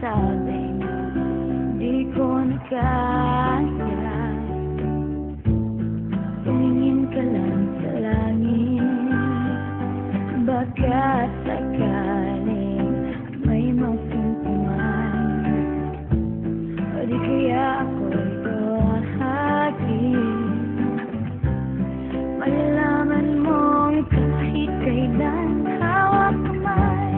sabing di ko na kaya. Tumingin ka lang sa langit, baka sakaling may masuntungan, o di kaya ako'y bahagi. Malalaman mong kahit kailan hawak kamay,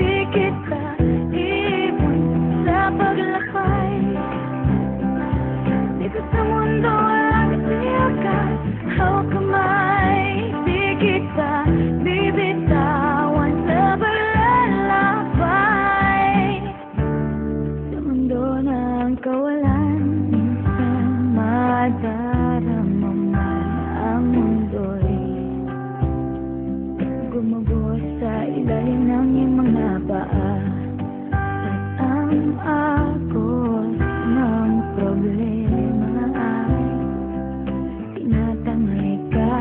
di kita ibon sa paglakay. Dito sa mundo walang siyakan, hawak kamay, di kita bibitawan sa paglalakbay. Sa mundo ng kawalan, minsan madarama ang mundo'y gumuguho sa ilalim ng iyong mga paa. At ang agos ng problema ay tinatangay ka.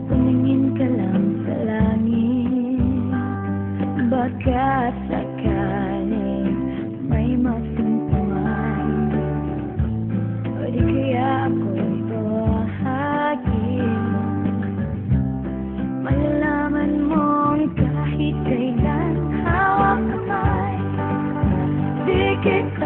Tumingin ka lang sa langit, baka sakaling may masuntungan, o di kaya ako'y bahagi. Malalaman mong kahit kailan hawak kamay, di kita